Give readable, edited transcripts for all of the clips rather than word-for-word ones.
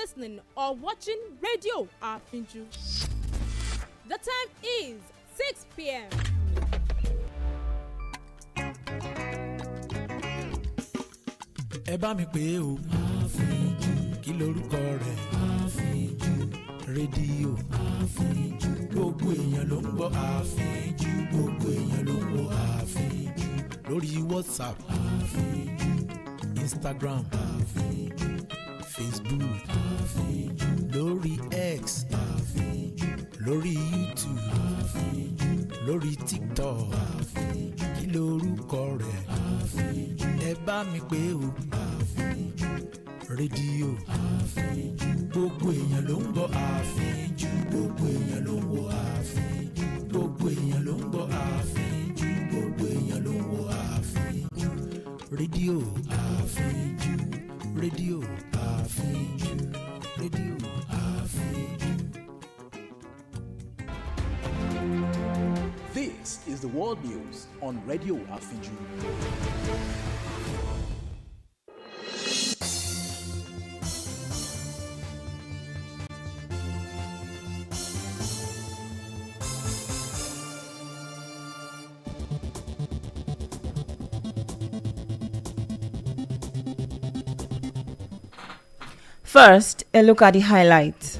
listening or watching Radio Afinju. The time is 6 p.m. Ẹ bá mi pè o. Àfíjù. Kí lorúkọ rẹ̀? Àfíjù. Rédíò. Àfíjù. Gbogbo èèyàn ló ń gbọ́ Àfíjù. Gbogbo èèyàn ló ń gbọ́ Àfíjù. Lórí WhatsApp. Àfíjù. Instagram. Àfíjù. Facebook. Àfíjù. Lórí X. Àfíjù. Lórí YouTube. Àfíjù. Lórí TikTok. Àfíjù. Kí lorúkọ rẹ̀? Àfíjù. Ẹ bá mi pè o. Àfíjù. Rédíò. Àfíjù. Gbogbo èèyàn ló ń gbọ́ Àfíjù. Gbogbo èèyàn ló ń gbọ́ Àfíjù. Gbogbo èèyàn ló ń gbọ́ Àfíjù. Gbogbo èèyàn ló ń gbọ́ Àfíjù. Rédíò Àfíjù. Rédíò Àfíjù. Rédíò Àfíjù. This is the world news on Radio Afinju. First, a look at the highlights.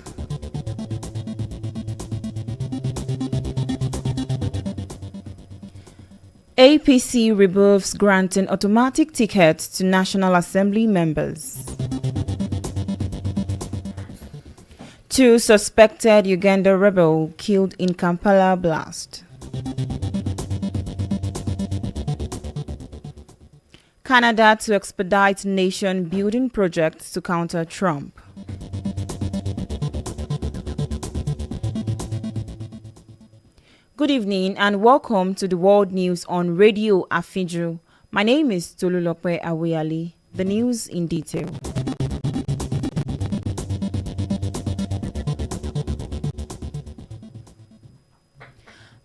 APC removes granting automatic tickets to National Assembly members. 2 suspected Uganda rebel killed in Kampala blast. Canada to expedite nation-building projects to counter Trump. Good evening and welcome to the World News on Radio Afinju. My name is Tolulope Awoyale. The news in detail.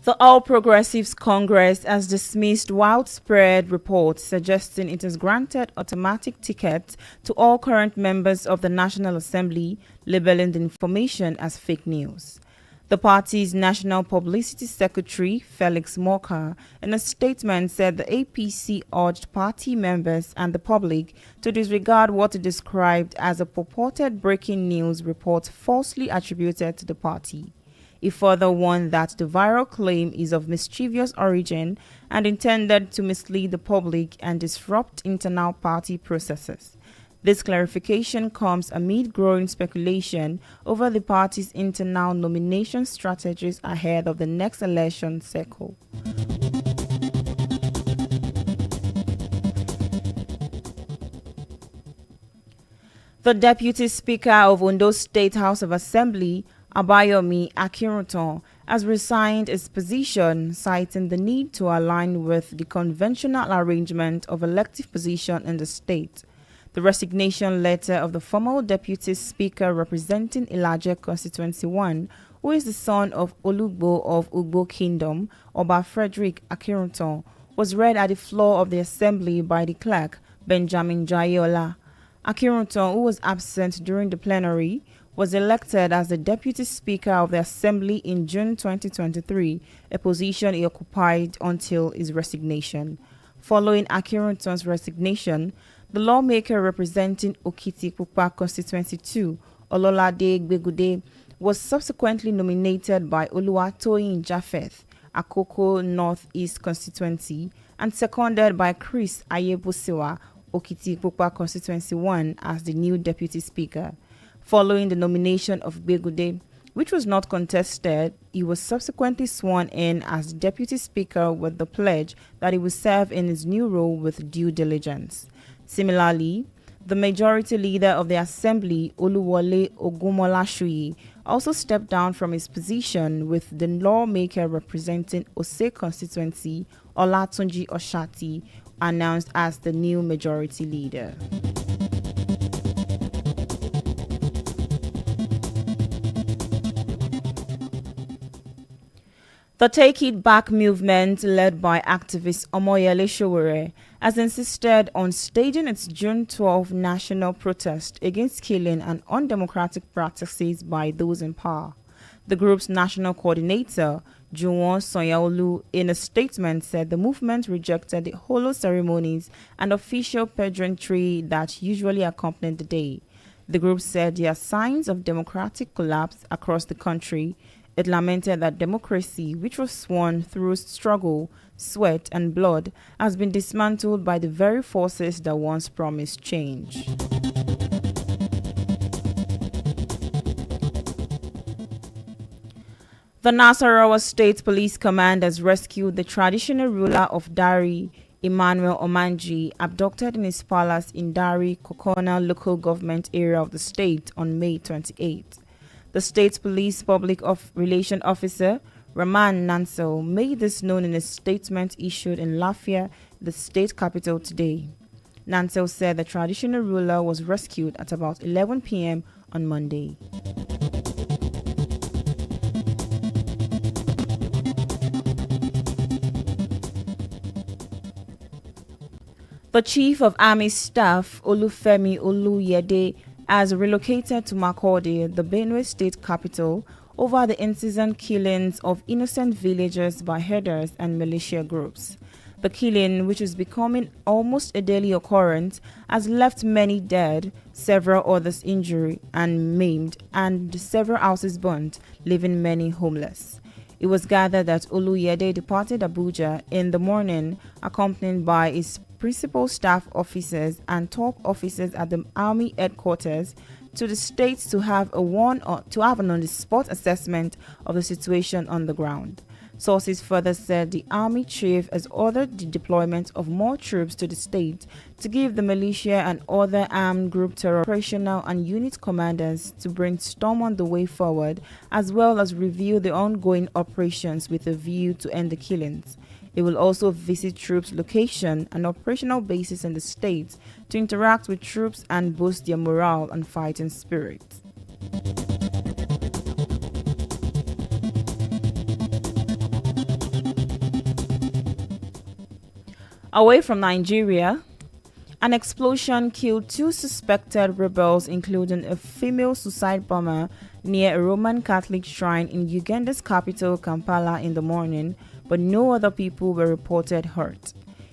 The All Progressives Congress has dismissed widespread reports suggesting it has granted automatic tickets to all current members of the National Assembly, labeling the information as fake news. The party's National Publicity Secretary, Felix Morka, in a statement said the APC urged party members and the public to disregard what it described as a purported breaking news report falsely attributed to the party. He further warned that the viral claim is of mischievous origin and intended to mislead the public and disrupt internal party processes. This clarification comes amid growing speculation over the party's internal nomination strategies ahead of the next election cycle. The Deputy Speaker of Ondo State House of Assembly, Abayomi Akinruntan, has resigned his position, citing the need to align with the conventional arrangement of elective position in the state. The resignation letter of the former Deputy Speaker representing Ilaje Constituency 1, who is the son of Olugbo of Ugbo Kingdom, Oba Frederick Akinruntan, was read at the floor of the Assembly by the clerk, Benjamin Jayola. Akinruntan, who was absent during the plenary, was elected as the Deputy Speaker of the Assembly in June 2023, a position he occupied until his resignation. Following Akinruntan's resignation, the lawmaker representing Okitipupa Constituency 2, Ololade Gbegude, was subsequently nominated by Oluwatoyin Japheth, Akoko North East Constituency, and seconded by Chris Ayebosewa, Okitipupa Constituency 1, as the new Deputy Speaker. Following the nomination of Gbegude, which was not contested, he was subsequently sworn in as Deputy Speaker with the pledge that he would serve in his new role with due diligence. Similarly, the majority leader of the Assembly, Oluwole Ogunmolashuyi, also stepped down from his position, with the lawmaker representing Ose constituency, Olatunji Oshati, announced as the new majority leader. The Take It Back movement, led by activist Awoyale, has insisted on staging its June 12 national protest against killing and undemocratic practices by those in power. The group's national coordinator, Juwon Sonyaolu, in a statement said the movement rejected the holo ceremonies and official pageantry that usually accompany the day. The group said there are signs of democratic collapse across the country. It lamented that democracy, which was won through struggle, sweat, and blood, has been dismantled by the very forces that once promised change. The Nasarawa State Police Command has rescued the traditional ruler of Dari, Emmanuel Omanji, abducted in his palace in Dari, Kokona local government area of the state on May 28. The state police public relation officer, Rahman Nansel, made this known in a statement issued in Lafia, the state capital, today. Nansel said the traditional ruler was rescued at about 11 p.m. on Monday. The Chief of Army Staff, Olufemi Oluyede, has relocated to Makurdi, the Benue State capital, over the incessant killings of innocent villagers by herders and militia groups. The killing, which is becoming almost a daily occurrence, has left many dead, several others injured and maimed, and several houses burnt, leaving many homeless. It was gathered that Oluyede departed Abuja in the morning, accompanied by his principal staff officers and top officers at the Army headquarters to the states to have an on-the-spot assessment of the situation on the ground. Sources further said the Army chief has ordered the deployment of more troops to the state to give the militia and other armed group terror operational and unit commanders to brainstorm on the way forward, as well as review the ongoing operations with a view to end the killings. It will also visit troops' location and operational bases in the state to interact with troops and boost their morale and fighting spirit. Away from Nigeria, an explosion killed two suspected rebels, including a female suicide bomber, near a Roman Catholic shrine in Uganda's capital, Kampala, in the morning, but no other people were reported hurt.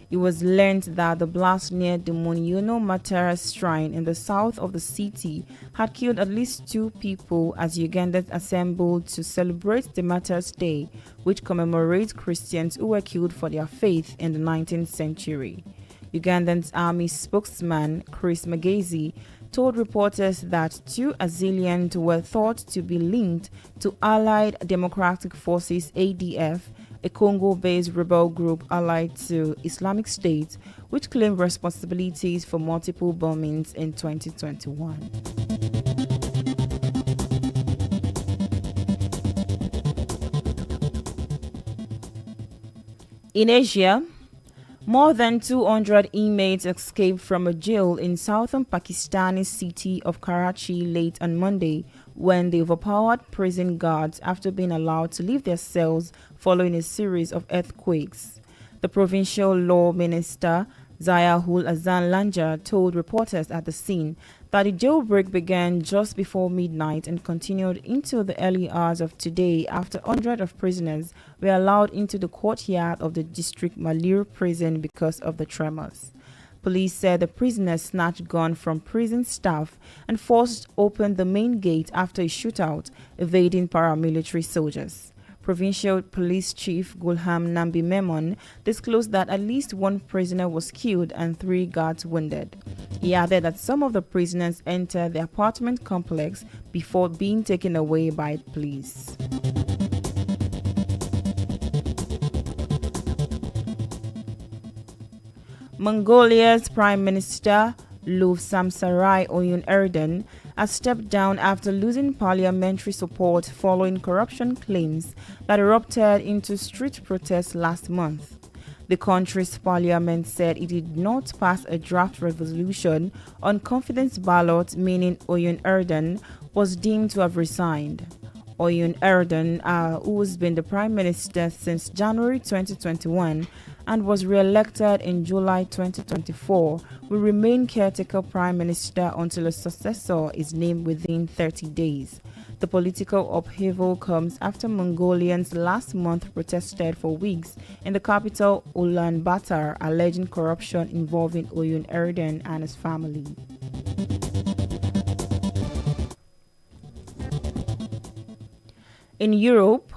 It was learned that the blast near the Munyono Matara shrine in the south of the city had killed at least 2 people as Ugandans assembled to celebrate the Martyrs' Day, which commemorates Christians who were killed for their faith in the 19th century. Ugandan's army spokesman Chris Magezi told reporters that 2 assailants were thought to be linked to Allied Democratic Forces ADF, a Congo-based rebel group allied to Islamic State, which claimed responsibilities for multiple bombings in 2021. In Asia, more than 200 inmates escaped from a jail in southern Pakistani city of Karachi late on Monday when they overpowered prison guards after being allowed to leave their cells following a series of earthquakes. The provincial law minister, Zayahul Azan Lanja, told reporters at the scene that the jailbreak began just before midnight and continued into the early hours of today after hundreds of prisoners were allowed into the courtyard of the district Malir prison because of the tremors. Police said the prisoners snatched guns from prison staff and forced open the main gate after a shootout, evading paramilitary soldiers. Provincial Police Chief Gulham Nambi Memon disclosed that at least 1 prisoner was killed and 3 guards wounded. He added that some of the prisoners entered the apartment complex before being taken away by police. Mongolia's Prime Minister Luv Samsarai Oyun Erdogan has stepped down after losing parliamentary support following corruption claims that erupted into street protests last month. The country's parliament said it did not pass a draft resolution on confidence ballot, meaning Oyun Erdogan was deemed to have resigned. Oyun Erdogan, who has been the prime minister since January 2021 and was re-elected in July 2024, will remain caretaker prime minister until a successor is named within 30 days. The political upheaval comes after Mongolians last month protested for weeks in the capital Ulaanbaatar, alleging corruption involving Oyun Erdogan and his family. In Europe,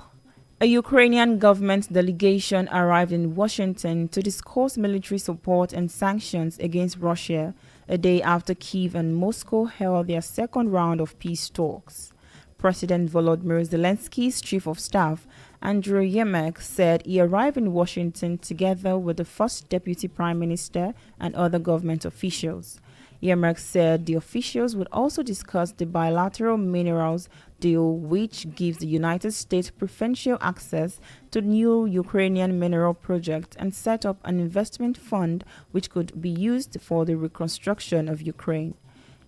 a Ukrainian government delegation arrived in Washington to discuss military support and sanctions against Russia a day after Kyiv and Moscow held their second round of peace talks. President Volodymyr Zelensky's chief of staff, Andriy Yermak, said he arrived in Washington together with the first deputy prime minister and other government officials. Yermak said the officials would also discuss the bilateral minerals deal, which gives the United States preferential access to new Ukrainian mineral projects, and set up an investment fund which could be used for the reconstruction of Ukraine.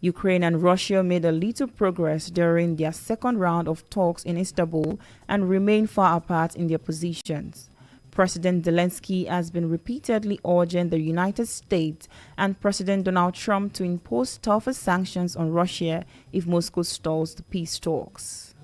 Ukraine and Russia made a little progress during their second round of talks in Istanbul and remain far apart in their positions. President Zelensky has been repeatedly urging the United States and President Donald Trump to impose tougher sanctions on Russia if Moscow stalls the peace talks.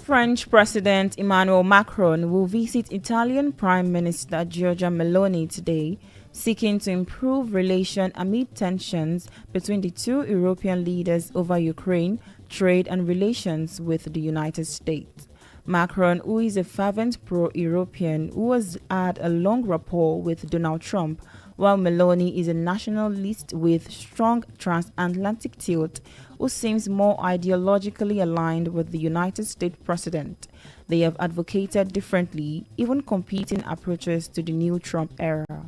French President Emmanuel Macron will visit Italian Prime Minister Giorgia Meloni today, seeking to improve relations amid tensions between the two European leaders over Ukraine, trade and relations with the United States. Macron, who is a fervent pro-European who has had a long rapport with Donald Trump, while Meloni is a nationalist with strong transatlantic tilt, who seems more ideologically aligned with the United States president. They have advocated differently, even competing approaches to the new Trump era.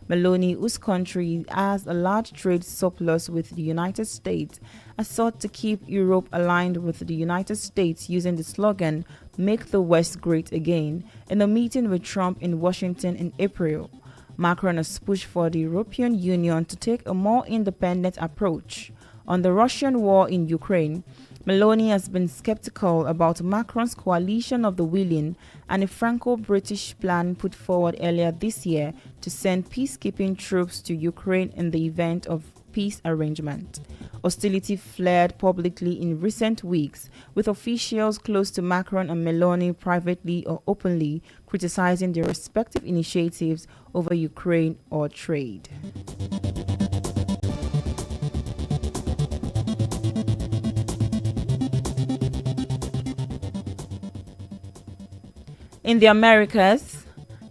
Meloni, whose country has a large trade surplus with the United States, has sought to keep Europe aligned with the United States using the slogan, "Make the West Great Again," in a meeting with Trump in Washington in April. Macron has pushed for the European Union to take a more independent approach. On the Russian war in Ukraine, Meloni has been skeptical about Macron's coalition of the willing and a Franco-British plan put forward earlier this year to send peacekeeping troops to Ukraine in the event of peace arrangement. Hostility flared publicly in recent weeks, with officials close to Macron and Meloni privately or openly criticizing their respective initiatives over Ukraine or trade. In the Americas,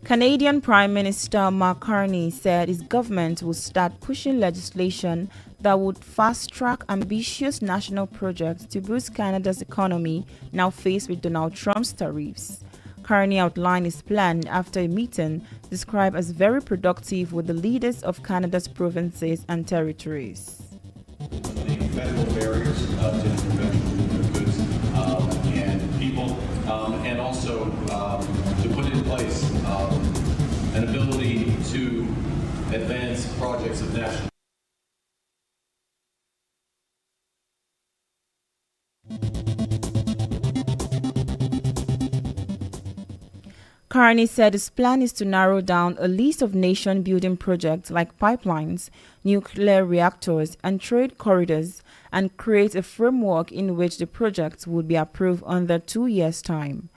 Canadian Prime Minister Mark Carney said his government will start pushing legislation that would fast-track ambitious national projects to boost Canada's economy now faced with Donald Trump's tariffs. Carney outlined his plan after a meeting described as very productive with the leaders of Canada's provinces and territories. The federal barriers to intervention goods and people, and also to put in place an ability to advance projects of national. Carney said his plan is to narrow down a list of nation-building projects like pipelines, nuclear reactors, and trade corridors, and create a framework in which the projects would be approved under 2 years' time.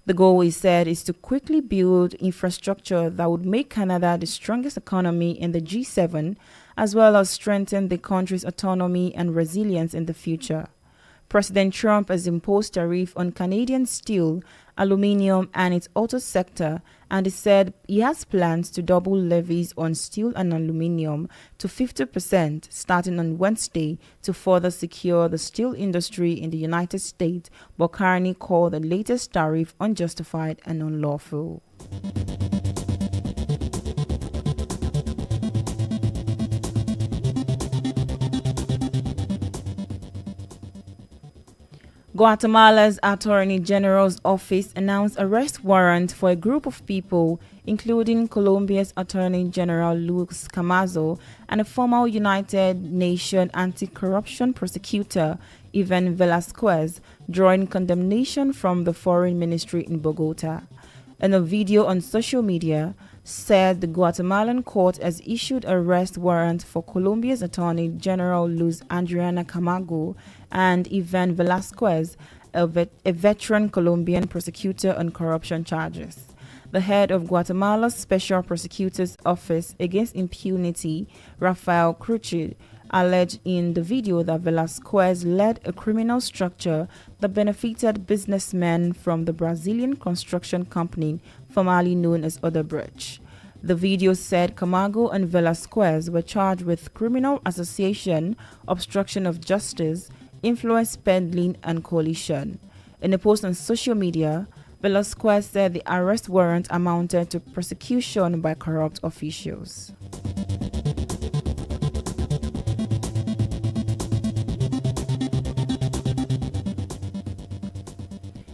The goal, he said, is to quickly build infrastructure that would make Canada the strongest economy in the G7, as well as strengthen the country's autonomy and resilience in the future. President Trump has imposed tariffs on Canadian steel, aluminium, and its auto sector, and he said he has plans to double levies on steel and aluminium to 50% starting on Wednesday to further secure the steel industry in the United States, but Carney called the latest tariff unjustified and unlawful. Guatemala's Attorney General's office announced arrest warrant for a group of people, including Colombia's Attorney General Luis Camazo and a former United Nations anti-corruption prosecutor, Ivan Velasquez, drawing condemnation from the Foreign Ministry in Bogota. In a video on social media, said the Guatemalan court has issued arrest warrant for Colombia's Attorney General Luz Adriana Camargo and Ivan Velasquez, a veteran Colombian prosecutor on corruption charges. The head of Guatemala's Special Prosecutor's Office Against Impunity, Rafael Cruci, alleged in the video that Velasquez led a criminal structure that benefited businessmen from the Brazilian construction company formerly known as Odebrecht. The video said Camargo and Velasquez were charged with criminal association, obstruction of justice, influence peddling, and coalition. In a post on social media, Velasquez said the arrest warrant amounted to prosecution by corrupt officials.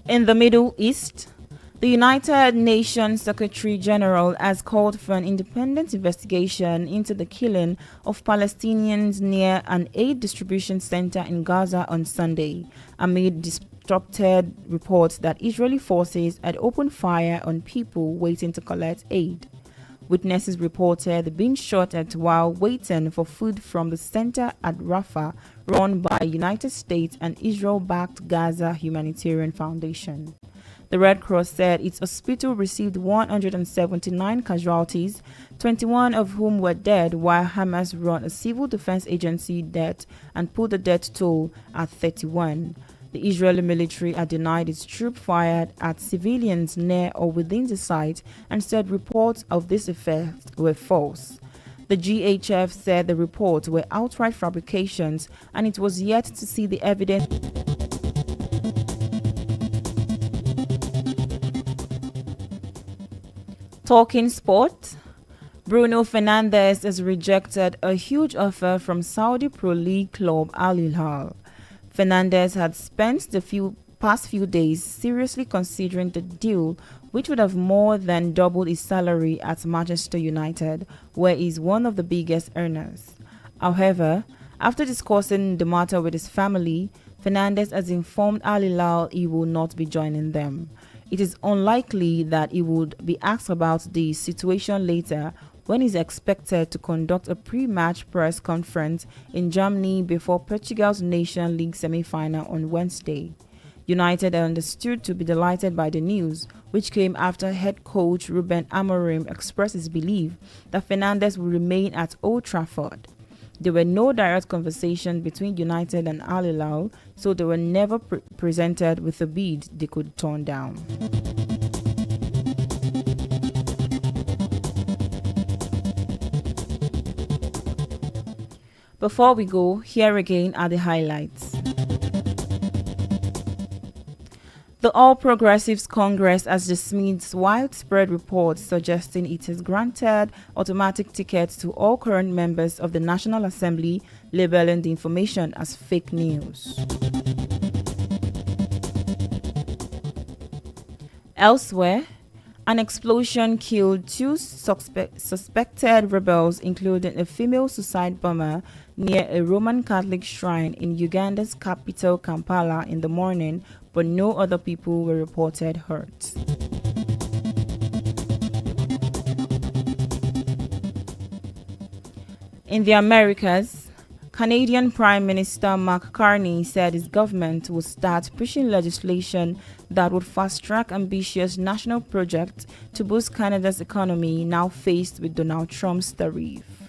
In the Middle East, the United Nations Secretary General has called for an independent investigation into the killing of Palestinians near an aid distribution center in Gaza on Sunday, amid disrupted reports that Israeli forces had opened fire on people waiting to collect aid. Witnesses reported being shot at while waiting for food from the center at Rafah, run by United States and Israel-backed Gaza Humanitarian Foundation. The Red Cross said its hospital received 179 casualties, 21 of whom were dead, while Hamas run a civil defense agency death and put the death toll at 31. The Israeli military had denied its troops fired at civilians near or within the site and said reports of this effect were false. The GHF said the reports were outright fabrications and it was yet to see the evidence. Talking sport, Bruno Fernandes has rejected a huge offer from Saudi Pro League club Al Hilal. Fernandes had spent the past few days seriously considering the deal, which would have more than doubled his salary at Manchester United, where he is one of the biggest earners. However, after discussing the matter with his family, Fernandes has informed Al Hilal he will not be joining them. It is unlikely that he would be asked about the situation later, when he is expected to conduct a pre-match press conference in Germany before Portugal's Nation League semi-final on Wednesday. United are understood to be delighted by the news, which came after head coach Ruben Amorim expressed his belief that Fernandes will remain at Old Trafford. There were no direct conversations between United and Al Hilal, so they were never presented with a bid they could turn down. Before we go, here again are the highlights. The All Progressives Congress has dismissed widespread reports suggesting it has granted automatic tickets to all current members of the National Assembly, labeling the information as fake news. Elsewhere, an explosion killed two suspected rebels, including a female suicide bomber, near a Roman Catholic shrine in Uganda's capital Kampala in the morning, but no other people were reported hurt. In the Americas, Canadian Prime Minister Mark Carney said his government will start pushing legislation that would fast-track ambitious national projects to boost Canada's economy, now faced with Donald Trump's tariff.